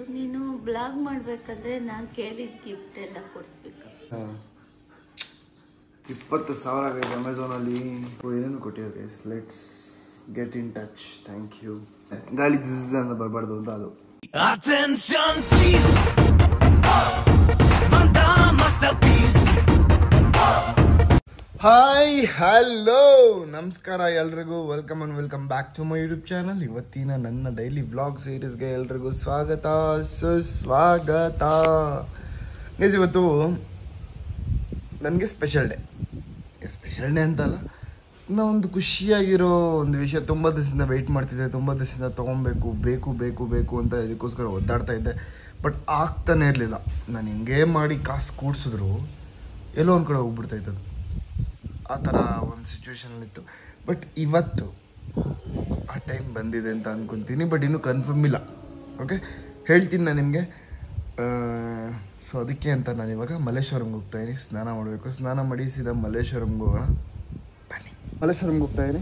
ನೀನು ಬ್ಲಾಗ್ ಮಾಡ್ಬೇಕಂದ್ರೆ ನಾನು ಕೇಳಿದ ಗಿಫ್ಟ್ ಎಲ್ಲ ಕೊಡಿಸ್ಬೇಕು. 20,000 ಗೈಸ್ ಅಮೆಝಾನ್ ಅಲ್ಲಿ ಏನೇನು ಕೊಟ್ಟಿರೋ guys. Let's get in touch. Thank you. ಗಾಳಿ ಜಿಸ್ ಅಂತ ಬರಬಾರ್ದು ಅಂತ ಅದು. Attention please. ಹಾಯ್ ಹಲೋ ನಮಸ್ಕಾರ ಎಲ್ರಿಗೂ. Welcome back to my YouTube channel. ಇವತ್ತಿನ ನನ್ನ ಡೈಲಿ ವ್ಲಾಗ್ ಸೀರೀಸ್ಗೆ ಎಲ್ರಿಗೂ ಸ್ವಾಗತ ಸುಸ್ವಾಗತ. ಗೈಸ್ ಇವತ್ತು ನನಗೆ ಸ್ಪೆಷಲ್ ಡೇ ಅಂತಲ್ಲ, ಒಂದು ಖುಷಿಯಾಗಿರೋ ಒಂದು ವಿಷಯ. ತುಂಬ ದಿವಸದಿಂದ ವೆಯ್ಟ್ ಮಾಡ್ತಿದ್ದೆ, ತುಂಬ ದಿವಸದಿಂದ ತೊಗೊಬೇಕು ಬೇಕು ಅಂತ ಇದಕ್ಕೋಸ್ಕರ ಒದ್ದಾಡ್ತಾ ಇದ್ದೆ. ಬಟ್ ಆಗ್ತಾನೆ ಇರಲಿಲ್ಲ. ನಾನು ಹಿಂಗೆ ಮಾಡಿ ಕಾಸು ಕೂಡಿಸಿದ್ರು ಎಲ್ಲೋ ಒಂದು ಕಡೆ ಹೋಗ್ಬಿಡ್ತಾಯಿದ್ದದು. ಆ ಥರ ಒಂದು ಸಿಚುವೇಶನಲ್ಲಿತ್ತು. ಬಟ್ ಇವತ್ತು ಆ ಟೈಮ್ ಬಂದಿದೆ ಅಂತ ಅಂದ್ಕೊತೀನಿ. ಬಟ್ ಇನ್ನೂ ಕನ್ಫರ್ಮ್ ಇಲ್ಲ. ಓಕೆ, ಹೇಳ್ತೀನಿ ನಾನು ನಿಮಗೆ. ಸೊ ಅದಕ್ಕೆ ಅಂತ ನಾನು ಇವಾಗ ಮಲ್ಲೇಶ್ವರಂಗೆ ಹೋಗ್ತಾಯಿದ್ದೀನಿ. ಸ್ನಾನ ಮಾಡಬೇಕು. ಸ್ನಾನ ಮಾಡಿ ಸೀದಾ ಮಲ್ಲೇಶ್ವರಂಗೆ ಹೋಗೋಣ. ಬನ್ನಿ, ಮಲ್ಲೇಶ್ವರಂಗೆ ಹೋಗ್ತಾಯಿದ್ದೀನಿ.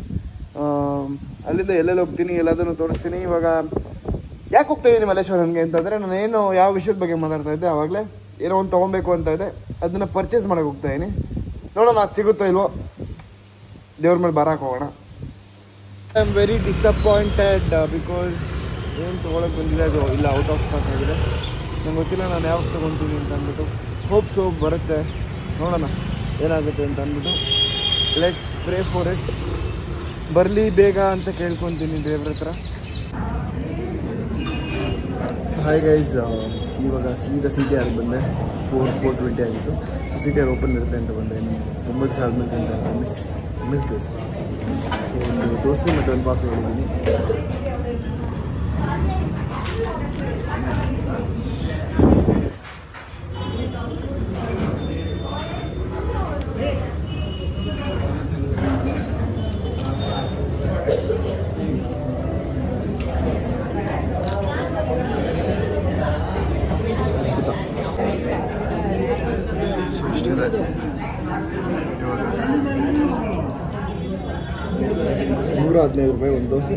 ಅಲ್ಲಿಂದ ಎಲ್ಲೆಲ್ಲಿ ಹೋಗ್ತೀನಿ ಎಲ್ಲದನ್ನು ತೋರಿಸ್ತೀನಿ. ಇವಾಗ ಯಾಕೆ ಹೋಗ್ತಾಯಿದ್ದೀನಿ ಮಲ್ಲೇಶ್ವರಂಗೆ ಅಂತಂದರೆ, ನಾನೇನು ಯಾವ ವಿಷಯದ ಬಗ್ಗೆ ಮಾತಾಡ್ತಾ ಇದ್ದೆ ಆವಾಗಲೇ. ಏನೋ ಒಂದು ತೊಗೊಬೇಕು ಅಂತ ಇದೆ, ಅದನ್ನು ಪರ್ಚೇಸ್ ಮಾಡೋಕ್ಕೆ ಹೋಗ್ತಾಯಿದ್ದೀನಿ. ನೋಡೋಣ ಅದು ಸಿಗುತ್ತೋ ಇಲ್ವೋ, ದೇವ್ರ ಮೇಲೆ ಬಾರಕ್ಕೆ ಹೋಗೋಣ. I am very disappointed because ಏನು ತೊಗೊಳಕ್ಕೆ ಬಂದಿದೆ ಅದು ಇಲ್ಲ, ಔಟ್ ಆಫ್ ಸ್ಟಾಕ್ ಆಗಿದೆ. ನಂಗೆ ಗೊತ್ತಿಲ್ಲ ನಾನು ಯಾವಾಗ ತೊಗೊತೀನಿ ಅಂತ ಅಂದ್ಬಿಟ್ಟು. ಹೋಪ್ಸ್ ಬರುತ್ತೆ, ನೋಡೋಣ ಏನಾಗುತ್ತೆ ಅಂತ ಅಂದ್ಬಿಟ್ಟು. Let's pray for it. ಬರಲಿ ಬೇಗ ಅಂತ ಕೇಳ್ಕೊತೀನಿ ದೇವ್ರ ಹತ್ರ. ಸೊ ಹಾಯ್ ಗೈಸ್, ಇವಾಗ ಸೀದಾ CTR ಬಂದೆ. 4:20 ಆಗಿತ್ತು. ಸೊ CTR ಓಪನ್ ಇರುತ್ತೆ ಅಂತ ಬಂದೆ. 9 ದಿವಸ ಆದಮೇಲೆ ಅಂತ ಮಿಸ್ ದಿಸ್. ಸೊ ಒಂದು ದೋಸೆ ಮತ್ತು ಒಂದು ಕಾಫಿ ಹೇಳಿದ್ದೀನಿ. ₹115 ಒಂದು ದೋಸೆ.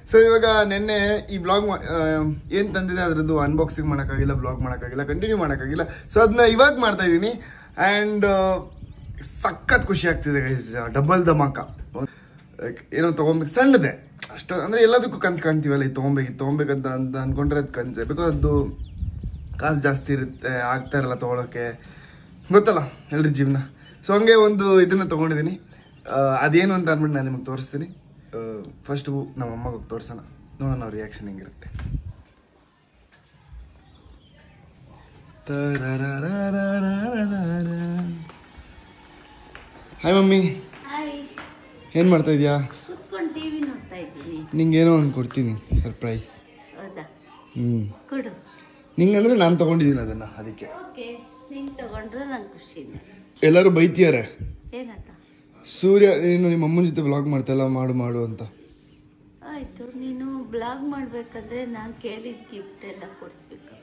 ಸೊ ಇವಾಗ ನಿನ್ನೆ ಈ ಬ್ಲಾಗ್ ಏನು ತಂದಿದೆ ಅದರದ್ದು ಅನ್ಬಾಕ್ಸಿಂಗ್ ಮಾಡೋಕ್ಕಾಗಿಲ್ಲ, ಬ್ಲಾಗ್ ಮಾಡೋಕ್ಕಾಗಿಲ್ಲ, ಕಂಟಿನ್ಯೂ ಮಾಡೋಕ್ಕಾಗಿಲ್ಲ. ಸೊ ಅದನ್ನ ಇವಾಗ ಮಾಡ್ತಾ ಇದ್ದೀನಿ. ಆ್ಯಂಡ್ ಸಖತ್ ಖುಷಿ ಆಗ್ತಿದೆ ಗೈಸ್. ಡಬಲ್ ಧಮಾಕ. ಏನೋ ತೊಗೊಬೇಕು ಸಣ್ಣದೆ ಅಷ್ಟು, ಅಂದರೆ ಎಲ್ಲದಕ್ಕೂ ಕನ್ಸು ಕಾಣ್ತೀವಲ್ಲ, ಇದು ತೊಗೊಬೇಕಂತ ಅಂತ ಅಂದ್ಕೊಂಡ್ರೆ ಅದು ಕನಸೆ. ಬಿಕಾಸ್ ಅದು ಕಾಸು ಜಾಸ್ತಿ ಇರುತ್ತೆ, ಆಗ್ತಾ ಇರಲ್ಲ ತೊಗೊಳಕ್ಕೆ, ಗೊತ್ತಲ್ಲ ಎಲ್ರ ಜೀವನ. ಸೊ ಹಂಗೆ ಒಂದು ಇದನ್ನು ತೊಗೊಂಡಿದ್ದೀನಿ. ಅದೇನು ಅಂತ ಅಂದ್ಬಿಟ್ಟು ನಾನು ನಿಮಗೆ ತೋರಿಸ್ತೀನಿ. ಫಸ್ಟು ನಮ್ಮ ಅಮ್ಮಗೆ ಹೋಗಿ ತೋರಿಸೋಣ, ನೋಡೋಣ ಅವ್ರ ರಿಯಾಕ್ಷನ್ ಹೆಂಗಿರುತ್ತೆ. ಹಾಯ್ ಮಮ್ಮಿ, ಏನು ಮಾಡ್ತಾ ಇದೀಯಾ? ಟಿವಿ ನೋಡ್ತಾ ಇದ್ದೀನಿ. ನಿಂಗೇನೋ ಒಂದು ಕೊಡ್ತೀನಿ ಸರ್ಪ್ರೈಸ್. ಹೌದಾ? ಕೊಡು. ನಿಂಗಂದ್ರೆ ನಾನು ತೊಗೊಂಡಿದ್ದೀನಿ ಅದನ್ನು, ಅದಕ್ಕೆ. ಓಕೆ, ನೀನು ತಗೊಂಡ್ರೆ ನಂಗೆ ಖುಷಿನೇ. ಎಲ್ಲರೂ ಬೈತಿದ್ದಾರೆ. ಏನಂತ? ಸೂರ್ಯ ನೀನು ನಿಮ್ಮ ಅಮ್ಮನ ಜೊತೆ ಬ್ಲಾಗ್ ಮಾಡ್ತಾಯಿಲ್ಲ, ಮಾಡು ಅಂತ. ಆಯಿತು, ನೀನು ಬ್ಲಾಗ್ ಮಾಡಬೇಕಂದ್ರೆ ನಾನು ಕೇಳಿದ ಗಿಫ್ಟ್ ಎಲ್ಲ ಕೊಡಿಸ್ಬೇಕು.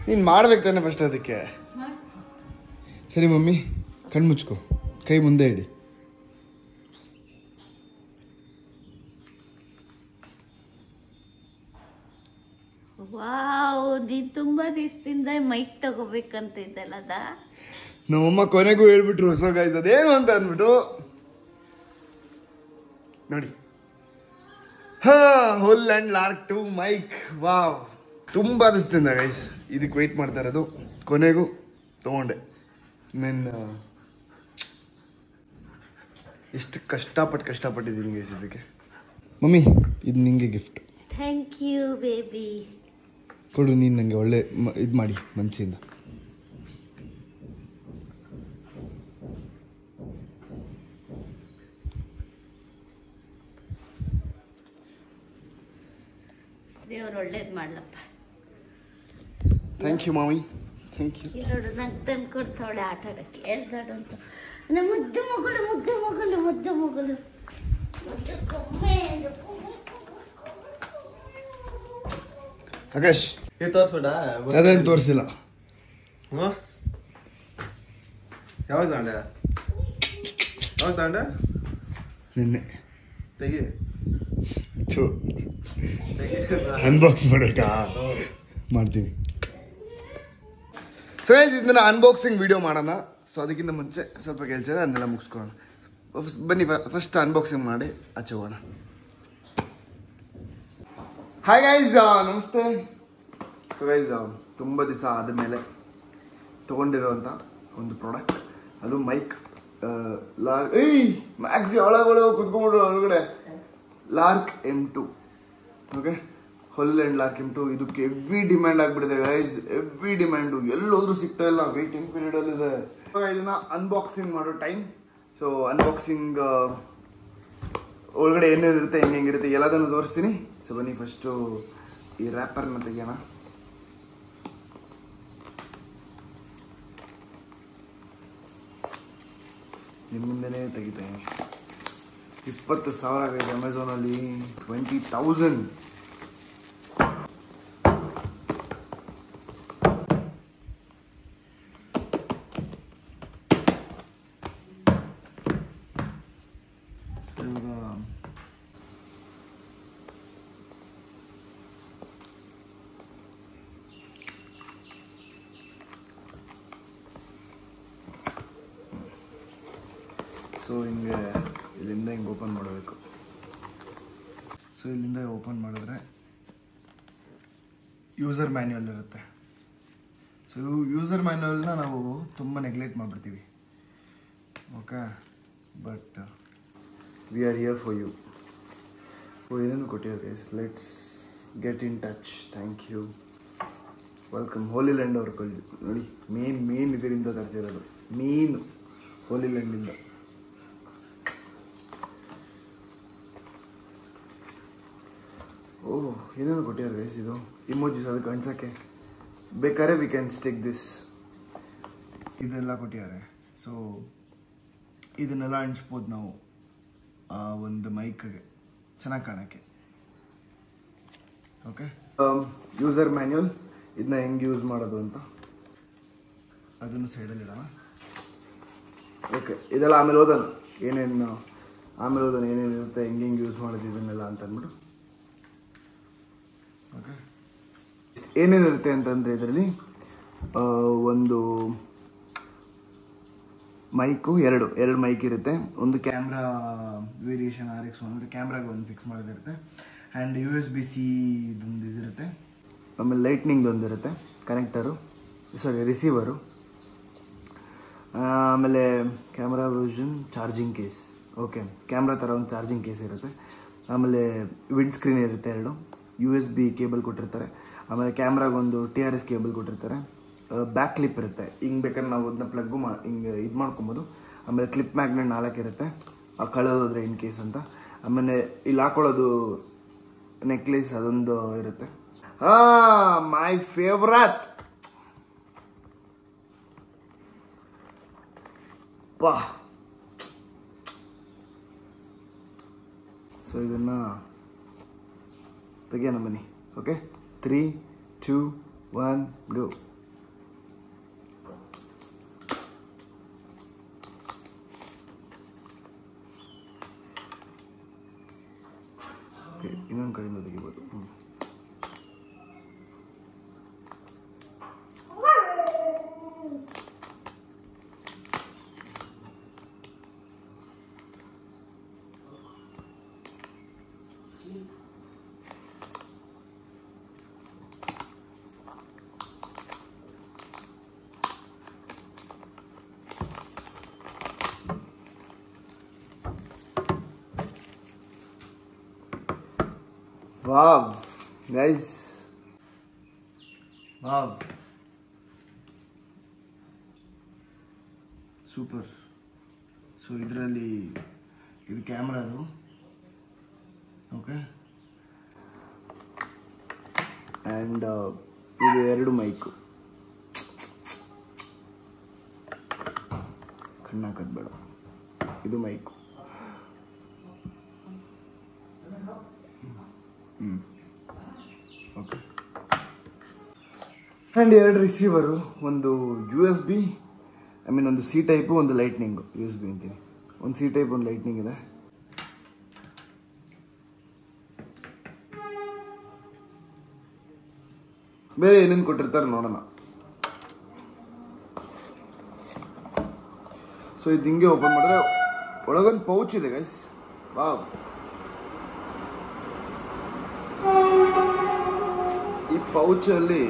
ನೀನು ಮಾಡ್ಬೇಕು ತಾನೆ ಫಸ್ಟ್, ಅದಕ್ಕೆ. ಸರಿ ಮಮ್ಮಿ, ಕಣ್ಣು ಮುಚ್ಕೊ, ಕೈ ಮುಂದೆ ಇಡಿ. ವಾವ್, ನೀನು ತುಂಬ ದಿವಸದಿಂದ ಮೈಕ್ ತಗೋಬೇಕಂತ ಇದ್ದಲ್ಲ ಅದ? ನಮ್ಮಮ್ಮ ಕೊನೆಗೂ ಹೇಳ್ಬಿಟ್ರು ಹೊಸ ಗೈಸ್ ಅದೇನು ಅಂತ ಅಂದ್ಬಿಟ್ಟು. ನೋಡಿ, ಹುಲ್ ಅಂಡ್ ಲಾರ್ಕ್ 2 ಮೈಕ್. ವಾವ್, ತುಂಬ ದಿವಸದಿಂದ ಗೈಸ್ ಇದಕ್ಕೆ ವೆಯ್ಟ್ ಮಾಡ್ತಾ ಇರೋದು. ಕೊನೆಗೂ ತೊಗೊಂಡೆ. ಎಷ್ಟು ಕಷ್ಟಪಟ್ಟಿದ್ದೀನಿ ಗೈಸ್ ಇದಕ್ಕೆ. ಮಮ್ಮಿ, ಇದು ನಿಂಗೆ ಗಿಫ್ಟ್. Thank you baby. ಕೊಡು, ನೀನು ನನಗೆ ಒಳ್ಳೆ ಇದು ಮಾಡಿ ಮನಸ್ಸಿಂದ. ದೇವ್ರು ಒಳ್ಳೇದು ಮಾಡ್ಲಪ್ಪ. ಥ್ಯಾಂಕ್ ಯು ಮಾಮಿ, ಥ್ಯಾಂಕ್ ಯು. ನೋಡು, ನಂಗೆ ತಂದು ಕೊಡ್ಸವಳೆ ಆಟ ಆಡೋಕ್ಕೆ. ಎಲ್ದಾಡು ಅಂತ ನಮ್ಮ ಮುದ್ದು ಮಗಳು. ಆಕಾಶ್, ತೋರಿಸ್ಬೇಡ, ಅದೇನು ತೋರಿಸಿಲ್ಲ. ಯಾವಾಗ ತಗೊಂಡೆ ನಿನ್ನೆ ತೆಗಿ ಅನ್ಬಾಕ್ಸ್ ಮಾಡಬೇಕಾ? ಮಾಡ್ತೀನಿ. ಸೊ ಗೈಸ್ ಇದನ್ನ ಅನ್ಬಾಕ್ಸಿಂಗ್ ವಿಡಿಯೋ ಮಾಡೋಣ. ಸೊ ಅದಕ್ಕಿಂತ ಮುಂಚೆ ಸ್ವಲ್ಪ ಕೆಲಸ ಇದೆ, ಅದನ್ನೆಲ್ಲ ಮುಗಿಸ್ಕೊಳ್ಳೋಣ. ಬನ್ನಿ ಫಸ್ಟ್ ಅನ್ಬಾಕ್ಸಿಂಗ್ ಮಾಡಿ ಆಚೆ ಹೋಗೋಣ. ಹಾಯ್ ಗೈಸ್, ನಮಸ್ತೆ. ಸೊ ಗೈಸ್ ತುಂಬ ದಿವಸ ಆದಮೇಲೆ ತೊಗೊಂಡಿರೋಂಥ ಒಂದು ಪ್ರಾಡಕ್ಟ್, ಅದು ಮೈಕ್ ಮ್ಯಾಕ್ಸಿ ಒಳಗಡೆ ಕುತ್ಕೊಂಡ್ಬಿಡ್ರು ಒಳಗಡೆ. Lark M2. Okay, Holyland Lark M2. ಇದಕ್ಕೆ ಹೆವಿ ಡಿಮ್ಯಾಂಡ್ ಆಗಿಬಿಟ್ಟಿದೆ ಗೈಸ್, ಹೆವಿ ಡಿಮ್ಯಾಂಡು. ಎಲ್ಲೋದ್ರೂ ಸಿಗ್ತಾ ಇಲ್ಲ, ವೇಟಿಂಗ್ ಪೀರಿಯಡಲ್ಲಿ ಇದೆ. ಇದನ್ನ ಅನ್ಬಾಕ್ಸಿಂಗ್ ಮಾಡೋ ಟೈಮ್. ಸೊ ಅನ್ಬಾಕ್ಸಿಂಗ್ ಒಳಗಡೆ ಏನೇನಿರುತ್ತೆ, ಹೆಂಗಿರುತ್ತೆ ಎಲ್ಲದನ್ನು ತೋರಿಸ್ತೀನಿ. ಸೊ ಬನ್ನಿ ಫಸ್ಟು ಈ ರ್ಯಾಪರ್ನ ತೆಗಿಯೋಣ. ನಿಮ್ಮಿಂದನೇ ತೆಗಿತೇನೆ. 20,000 ಆಗೈತೆ ಅಮೆಝಾನಲ್ಲಿ. 20,000. ಸೊ ಹಿಂಗೆ ಇಲ್ಲಿಂದ ಹಿಂಗೆ ಓಪನ್ ಮಾಡಬೇಕು. ಸೊ ಇಲ್ಲಿಂದ ಓಪನ್ ಮಾಡಿದ್ರೆ ಯೂಸರ್ ಮ್ಯಾನ್ಯುವಲ್ ಇರುತ್ತೆ. ಸೊ ಯೂಸರ್ ಮ್ಯಾನ್ಯುವಲ್ನ ನಾವು ತುಂಬ ನೆಗ್ಲೆಕ್ಟ್ ಮಾಡಿಬಿಡ್ತೀವಿ. Okay, but we are here for you. ಏನೇನು ಕೊಟ್ಟಿದ್ದಾರೆ guys, let's get in touch. Thank you, welcome. Holyland ಅವ್ರು ನೋಡಿ, ಮೇನ್ ಇದರಿಂದ ತರಿಸಿರೋದು, ಮೇನ್ ಹೋಲಿಲ್ಯಾಂಡಿಂದ. ಓಹ್, ಏನೇನು ಕೊಟ್ಟಿದ್ದಾರೆ ಗೈಸ್. ಇದು ಇಮೋಜಿಸ್, ಅದಕ್ಕೆ ಅನ್ಸೋಕ್ಕೆ ಬೇಕಾದ್ರೆ ವಿ ಕ್ಯಾನ್ ಸ್ಟಿಕ್ ದಿಸ್. ಇದೆಲ್ಲ ಕೊಟ್ಟಿದ್ದಾರೆ. ಸೊ ಇದನ್ನೆಲ್ಲ ಅಣಿಸ್ಬೋದು ನಾವು ಒಂದು ಮೈಕ್ಗೆ ಚೆನ್ನಾಗಿ ಕಾಣೋಕ್ಕೆ. ಓಕೆ, ಯೂಸರ್ ಮ್ಯಾನ್ಯುವಲ್, ಇದನ್ನ ಹೆಂಗೆ ಯೂಸ್ ಮಾಡೋದು ಅಂತ ಅದನ್ನು ಸೈಡಲ್ಲಿ ಇಡೋಣ. ಓಕೆ, ಇದೆಲ್ಲ ಆಮೇಲೆ ಓದೋಣ, ಏನೇನಿರುತ್ತೆ, ಹೆಂಗೆ ಯೂಸ್ ಮಾಡೋದು ಇದನ್ನೆಲ್ಲ ಅಂತ ಅಂದ್ಬಿಟ್ಟು. ಓಕೆ, ಏನೇನಿರುತ್ತೆ ಅಂತಂದರೆ ಇದರಲ್ಲಿ ಒಂದು ಮೈಕು, ಎರಡು ಮೈಕ್ ಇರುತ್ತೆ. ಒಂದು ಕ್ಯಾಮ್ರಾ ವೇರಿಯೇಷನ್ RX1 ಅಂದರೆ ಕ್ಯಾಮ್ರಾಗೆ ಒಂದು ಫಿಕ್ಸ್ ಮಾಡೋದಿರುತ್ತೆ. ಆ್ಯಂಡ್ USB-C ಇದೊಂದು ಇದಿರುತ್ತೆ. ಆಮೇಲೆ ಲೈಟ್ನಿಂಗ್ ಒಂದಿರುತ್ತೆ, ಕನೆಕ್ಟರು, ರಿಸೀವರು. ಆಮೇಲೆ camera version charging case. Okay, camera ಥರ ಒಂದು ಚಾರ್ಜಿಂಗ್ ಕೇಸ್ ಇರುತ್ತೆ. ಆಮೇಲೆ ವಿಂಡ್ ಸ್ಕ್ರೀನ್ ಇರುತ್ತೆ, 2 USB ಕೇಬಲ್ ಕೊಟ್ಟಿರ್ತಾರೆ. ಆಮೇಲೆ ಕ್ಯಾಮ್ರಾಗೆ ಒಂದು TRS ಕೇಬಲ್ ಕೊಟ್ಟಿರ್ತಾರೆ. ಬ್ಯಾಕ್ ಕ್ಲಿಪ್ ಇರುತ್ತೆ, ಹಿಂಗೆ ಬೇಕಾದ್ರೆ ನಾವು ಅದನ್ನ ಪ್ಲಗ್ಗು ಹಿಂಗೆ ಇದು ಮಾಡ್ಕೊಬೋದು. ಆಮೇಲೆ ಕ್ಲಿಪ್ ಮ್ಯಾಗ್ನೆಟ್ 4 ಇರುತ್ತೆ, ಕಳೆದೋದ್ರೆ ಇನ್ ಕೇಸ್ ಅಂತ. ಆಮೇಲೆ ಇಲ್ಲಿ ಹಾಕೊಳ್ಳೋದು ನೆಕ್ಲೇಸ್, ಅದೊಂದು ಇರುತ್ತೆ. ಮೈ ಫೇವ್ರೇಟ್ ಪಾ. ಸೊ ಇದನ್ನು ತೆಗಿಯೋಣ ಬನ್ನಿ. Okay, 3, 2, 1 blue. ಇನ್ನೊಂದು ಕಡೆಯಿಂದ ತೆಗಿಬೋದು. Wow guys, wow, super. So ಇದರಲ್ಲಿ ಇದು ಕ್ಯಾಮ್ರಾದು. ಓಕೆ, ಆ್ಯಂಡ್ ಇದು 2 ಮೈಕು. ಕಣ್ಣು ಹಾಕೋದು ಬೇಡ, ಇದು ಮೈಕು. ಓಕೆ, ಆ್ಯಂಡ್ 2 ರಿಸೀವರು, ಒಂದು USB ಐ ಮೀನ್ ಒಂದು ಸಿ ಟೈಪು ಒಂದು ಲೈಟ್ನಿಂಗು USB ಅಂತೀನಿ. ಒಂದು ಸಿ ಟೈಪ್ ಒಂದು ಲೈಟ್ನಿಂಗ್ ಇದೆ. ಬೇರೆ ಏನೇನು ಕೊಟ್ಟಿರ್ತಾರೆ ನೋಡೋಣ. ಸೊ ಇದು ಹಿಂಗೆ ಓಪನ್ ಮಾಡಿದ್ರೆ ಒಳಗೊಂದು ಪೌಚ್ ಇದೆ ಗೈಸ್. ವಾವ್, ಈ ಪೌಚಲ್ಲಿ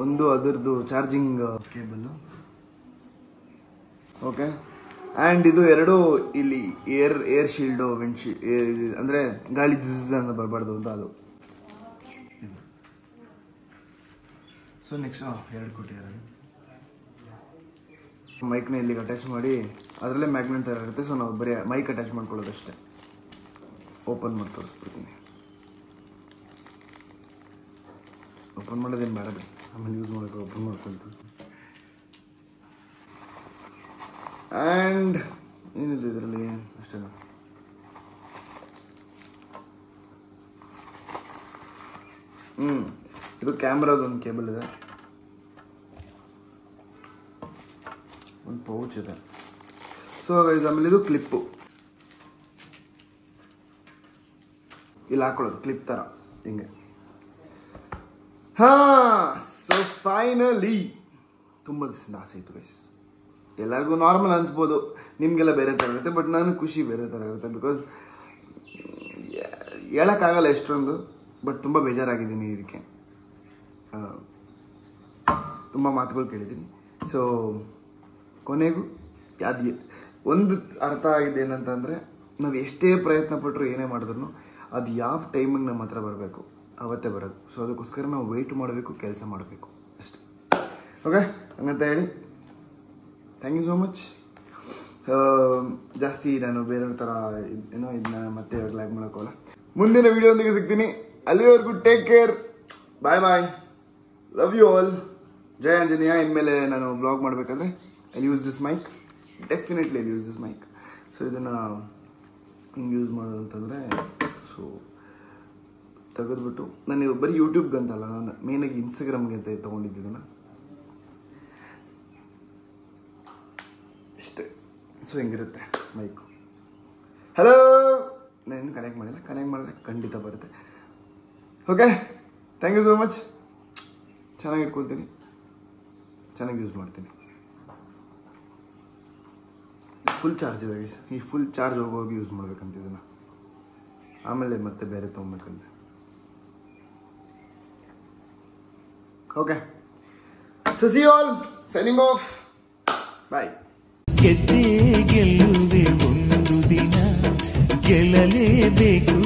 ಒಂದು ಅದರದ್ದು ಚಾರ್ಜಿಂಗ್ ಕೇಬಲ್. ಓಕೆ, ಆ್ಯಂಡ್ ಇದು ಎರಡು ಇಲ್ಲಿ ಏರ್ ಶೀಲ್ಡು, ವಿಂಡ್ ಶೀಲ್ಡ್, ಅಂದರೆ ಗಾಳಿ ಜಿಸ್ ಅಂತ ಬರಬಾರ್ದು ಅಂತ ಅದು. ಸೊ ನೆಕ್ಸ್ಟ್ ಎರಡು ಕೊಟ್ಟಿದ್ದಾರೆ. ಮೈಕ್ನ ಇಲ್ಲಿಗೆ ಅಟ್ಯಾಚ್ ಮಾಡಿ ಅದರಲ್ಲೇ ಮ್ಯಾಗ್ನೆಟ್ ಥರ ಇರುತ್ತೆ. ಸೊ ನಾವು ಬರೀ ಮೈಕ್ ಅಟ್ಯಾಚ್ ಮಾಡ್ಕೊಳ್ಳೋದಷ್ಟೇ. ಓಪನ್ ಮಾಡಿ ತೋರಿಸ್ಬಿಡ್ತೀನಿ. ಓಪನ್ ಮಾಡೋದೇನು ಬೇಡ ಬಿಡಿ, ಆಮೇಲೆ ಯೂಸ್ ಮಾಡೋಕೆ ಓಪನ್ ಮಾಡ್ಕೊಳ್ತೀವಿ. ಆ್ಯಂಡ್ ಏನಿದೆ ಇದರಲ್ಲಿ ಅಷ್ಟೇ. ಇದು ಕ್ಯಾಮ್ರಾದೊಂದು ಕೇಬಲ್ ಇದೆ, ಒಂದು ಪೌಚ್ ಇದೆ. ಸೊ ಆಮೇಲೆ ಇದು ಕ್ಲಿಪ್ಪು, ಇಲ್ಲಿ ಹಾಕೊಳ್ಳೋದು ಕ್ಲಿಪ್ ಥರ ಹಿಂಗೆ. ಸೊ ಫೈನಲಿ ತುಂಬ ದಿವಸದಿಂದ ಆಸೆ ಇತ್ತು ಗೈಸ್. ಎಲ್ಲರಿಗೂ ನಾರ್ಮಲ್ ಅನ್ಸ್ಬೋದು, ನಿಮಗೆಲ್ಲ ಬೇರೆ ಥರ ಇರುತ್ತೆ, ಬಟ್ ನನಗೆ ಖುಷಿ ಬೇರೆ ಥರ ಇರುತ್ತೆ. ಬಿಕಾಸ್ ಹೇಳೋಕ್ಕಾಗಲ್ಲ ಎಷ್ಟೊಂದು, ಬಟ್ ತುಂಬ ಬೇಜಾರಾಗಿದ್ದೀನಿ ಇದಕ್ಕೆ. ತುಂಬ ಮಾತುಗಳು ಕೇಳಿದ್ದೀನಿ. ಸೊ ಕೊನೆಗೂ ಅದು ಒಂದು ಅರ್ಥ ಆಗಿದೆ ಏನಂತಂದರೆ, ನಾವು ಎಷ್ಟೇ ಪ್ರಯತ್ನ ಪಟ್ಟರು ಏನೇ ಮಾಡಿದ್ರು ಅದು ಯಾವ ಟೈಮಿಗೆ ನಮ್ಮ ಹತ್ರ ಬರಬೇಕು ಅವತ್ತೇ ಬರೋದು. ಸೊ ಅದಕ್ಕೋಸ್ಕರ ನಾವು ವೆಯ್ಟ್ ಮಾಡಬೇಕು, ಕೆಲಸ ಮಾಡಬೇಕು ಅಷ್ಟೇ. ಓಕೆ, ಹಂಗಂತ ಹೇಳಿ ಥ್ಯಾಂಕ್ ಯು ಸೋ ಮಚ್. ಜಾಸ್ತಿ ನಾನು ಬೇರೆಯವ್ರ ಥರ ಏನೋ ಇದನ್ನ ಮತ್ತೆ ಲ್ಯಾಗ್ ಮಾಡೋಕ್ಕಲ್ಲ. ಮುಂದಿನ ವಿಡಿಯೋದೊಂದಿಗೆ ಸಿಗ್ತೀನಿ. ಅಲ್ಲಿವರೆಗೂ take care, bye bye, love you all. ಜೈ ಆಂಜನೇಯ. ಇನ್ಮೇಲೆ ನಾನು ಬ್ಲಾಗ್ ಮಾಡಬೇಕಾದ್ರೆ I use this mike, definitely I use this mike. So ಇದನ್ನು ಹಿಂಗೆ ಯೂಸ್ ಮಾಡೋದು ಅಂತಂದರೆ, ಸೊ ತೆಗೆದ್ಬಿಟ್ಟು ನಾನು ಬರೀ ಯೂಟ್ಯೂಬ್ಗೆ ಅಂತಲ್ಲ, ನಾನು ಮೇನಾಗಿ ಇನ್ಸ್ಟಾಗ್ರಾಮ್ಗೆ ಅಂತ ತೊಗೊಂಡಿದ್ದನ್ನು ಇಷ್ಟೇ. ಸೊ ಹಿಂಗಿರುತ್ತೆ ಮೈಕು. ಹಲೋ, ನಾನು ಕನೆಕ್ಟ್ ಮಾಡಿಲ್ಲ, ಕನೆಕ್ಟ್ ಮಾಡಿದ್ರೆ ಖಂಡಿತ ಬರುತ್ತೆ. Okay, thank you so much. ಚೆನ್ನಾಗಿ ಇಟ್ಕೊಳ್ತೀನಿ, ಚೆನ್ನಾಗಿ ಯೂಸ್ ಮಾಡ್ತೀನಿ. ಫುಲ್ ಚಾರ್ಜ್ ಇದೆ, ಈ ಫುಲ್ ಚಾರ್ಜ್ ಹೋಗೋಗಿ ಯೂಸ್ ಮಾಡ್ಬೇಕಂತ ಇದನ್ನು, ಆಮೇಲೆ ಮತ್ತೆ ಬೇರೆ ತೊಗೊಬೇಕಂತೆ. Okay, so see you all, signing off, bye. ಗೆದ್ದೇ ಗೆಲ್ಲುವೆ ಒಂದು ದಿನ, ಗೆಲ್ಲಲೇಬೇಕು